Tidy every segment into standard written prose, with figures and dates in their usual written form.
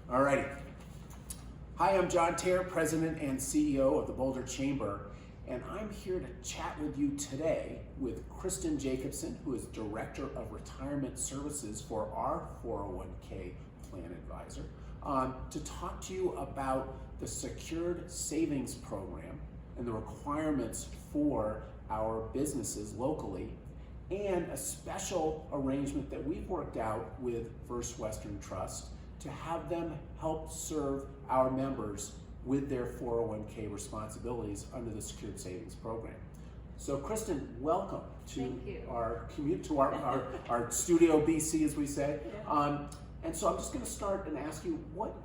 All righty. Hi, I'm John Tayer, President and CEO of the Boulder Chamber, and I'm here to chat with you today with Kristin Jacobson, who is Director of Retirement Services for our 401k plan advisor, to talk to you about the Secured Savings Program and the requirements for our businesses locally, and a special arrangement that we've worked out with First Western Trust to have them help serve our members with their 401k responsibilities under the Secured Savings Program. So Kristin, welcome to our commute, to our Studio BC, as we say. Yeah. And so I'm just going to start and ask you, what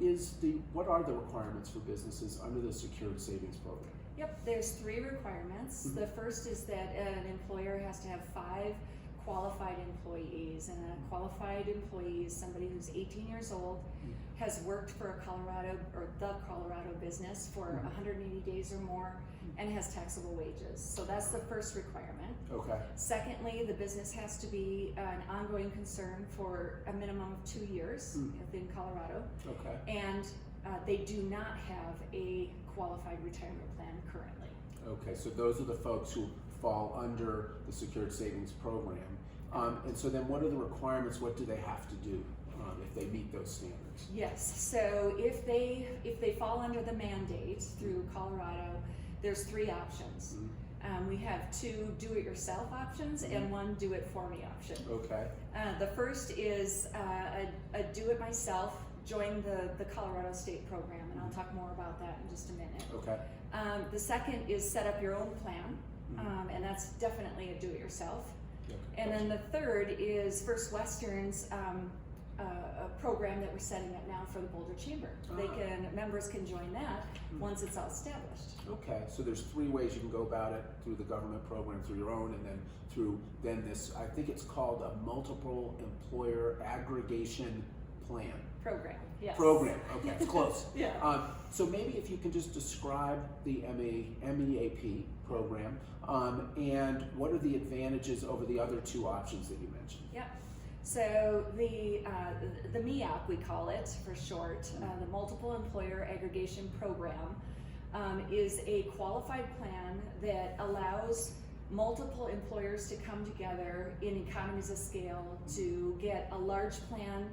are the requirements for businesses under the Secured Savings Program? Yep, there's 3 requirements. Mm-hmm. The first is that an employer has to have 5 qualified employees, and a qualified employee is somebody who's 18 years old, has worked for a the Colorado business for 180 days or more, and has taxable wages. So that's the first requirement. Okay. Secondly, the business has to be an ongoing concern for a minimum of 2 years within Colorado. Okay. And they do not have a qualified retirement plan currently. Okay, so those are the folks who fall under the Secured Savings Program. And so then what are the requirements? What do they have to do if they meet those standards? Yes, so if they fall under the mandate through Colorado, there's 3 options. We have 2 do-it-yourself options and 1 do-it-for-me option. Okay. The first is a do-it-myself, join the Colorado State Program, and I'll talk more about that in just a minute. Okay. The second is set up your own plan, and that's definitely a do-it-yourself. Okay. And then the third is First Western's a program that we're setting up now for the Boulder Chamber. Members can join that once it's all established. Okay, so there's 3 ways you can go about it: through the government program, through your own, and then through this, I think it's called a multiple employer aggregation plan. Program, yes. Program, okay, it's close. Yeah. So maybe if you can just describe the MEAP program, and what are the advantages over the other 2 options that you mentioned? Yeah. So the MEAP, we call it for short, the Multiple Employer Aggregation Program, is a qualified plan that allows multiple employers to come together in economies of scale to get a large plan,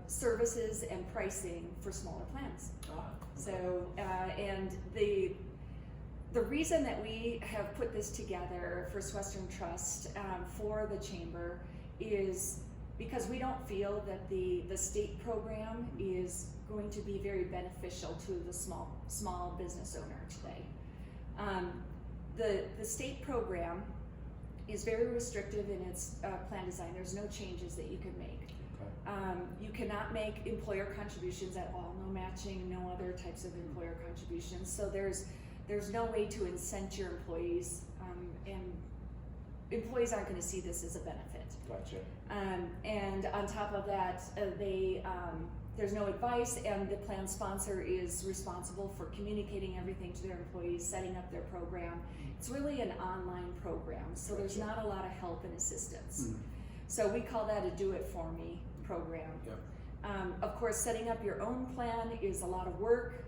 services and pricing for smaller plans. Okay. So, and the reason that we have put this together, First Western Trust, for the Chamber, is because we don't feel that the state program is going to be very beneficial to the small business owner today. The state program is very restrictive in its plan design. There's no changes that you can make. Okay. You cannot make employer contributions at all, no matching, no other types of employer contributions. So there's no way to incent your employees, and employees aren't going to see this as a benefit. Gotcha. And on top of that, there's no advice, and the plan sponsor is responsible for communicating everything to their employees, setting up their program. It's really an online program, so there's not a lot of help and assistance. So we call that a do-it-for-me program. Yep. Of course, setting up your own plan is a lot of work,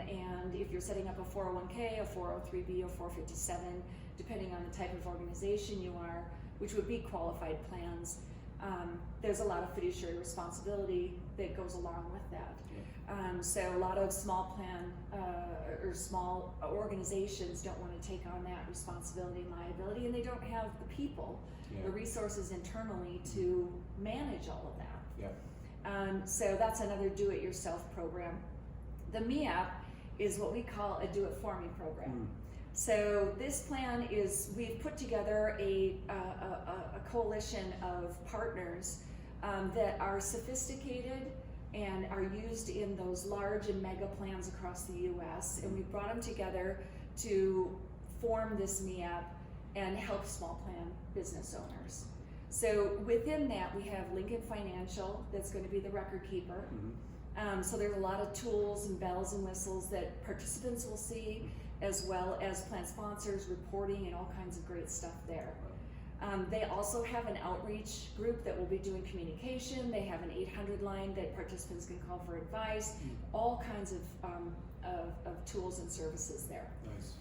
and if you're setting up a 401k, a 403b, or 457, depending on the type of organization you are, which would be qualified plans, there's a lot of fiduciary responsibility that goes along with that. Yeah. So a lot of small plan or small organizations don't want to take on that responsibility and liability, and they don't have the people, the resources internally to manage all of that. Yeah. So that's another do-it-yourself program. The MEAP is what we call a do-it-for-me program. So this plan is, we've put together a coalition of partners that are sophisticated and are used in those large and mega plans across the U.S. And we've brought them together to form this MEAP and help small plan business owners. So within that, we have Lincoln Financial that's going to be the record keeper. So there's a lot of tools and bells and whistles that participants will see, as well as plan sponsors, reporting, and all kinds of great stuff there. They also have an outreach group that will be doing communication. They have an 800 line that participants can call for advice. All kinds of tools and services there. Nice.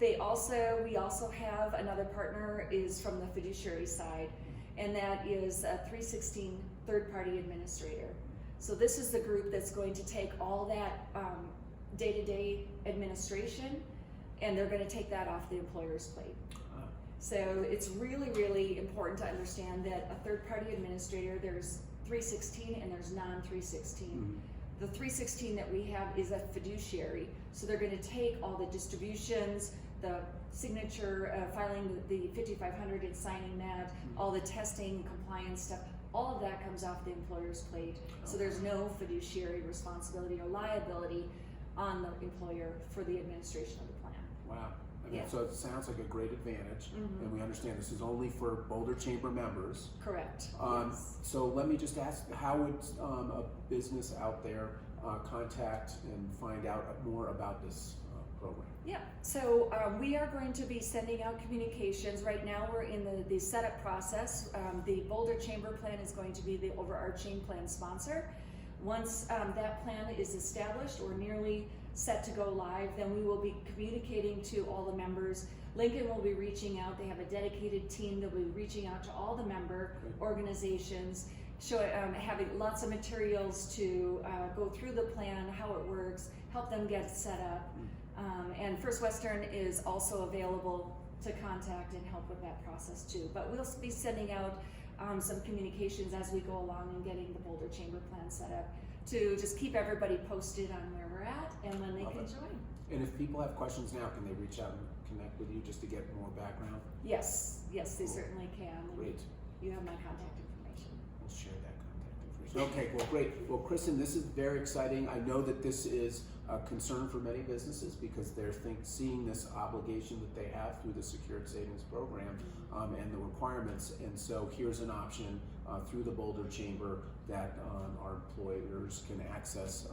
We also have another partner is from the fiduciary side, and that is a 316 third-party administrator. So this is the group that's going to take all that day-to-day administration, and they're going to take that off the employer's plate. So it's really, really important to understand that a third-party administrator, there's 316 and there's non-316. The 316 that we have is a fiduciary, so they're going to take all the distributions, the signature, filing the 5500 and signing that, all the testing, compliance stuff, all of that comes off the employer's plate. So there's no fiduciary responsibility or liability on the employer for the administration of the plan. Wow. I mean, so it sounds like a great advantage, and we understand this is only for Boulder Chamber members. Correct. Yes. So let me just ask, how would a business out there contact and find out more about this program? Yeah, so we are going to be sending out communications. Right now we're in the setup process. The Boulder Chamber plan is going to be the overarching plan sponsor. Once that plan is established or nearly set to go live, then we will be communicating to all the members. Lincoln will be reaching out. They have a dedicated team that will be reaching out to all the member organizations, having lots of materials to go through the plan, how it works, help them get set up. And First Western is also available to contact and help with that process too. But we'll be sending out some communications as we go along and getting the Boulder Chamber plan set up to just keep everybody posted on where we're at and when they can join. And if people have questions now, can they reach out and connect with you just to get more background? Yes, they certainly can. Great. You have my contact information. We'll share that contact information. Okay, well, great. Well, Kristin, this is very exciting. I know that this is a concern for many businesses because they're seeing this obligation that they have through the Secured Savings Program and the requirements. And so here's an option through the Boulder Chamber that our employers can access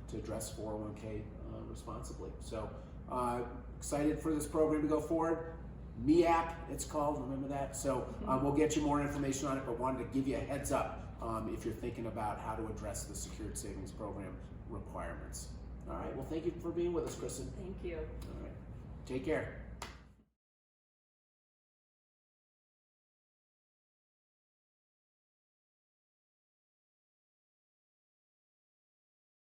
to address 401k responsibly. So excited for this program to go forward. MEAP, it's called, remember that? So we'll get you more information on it, but wanted to give you a heads up if you're thinking about how to address the Secured Savings Program requirements. All right, well, thank you for being with us, Kristin. Thank you. All right, take care.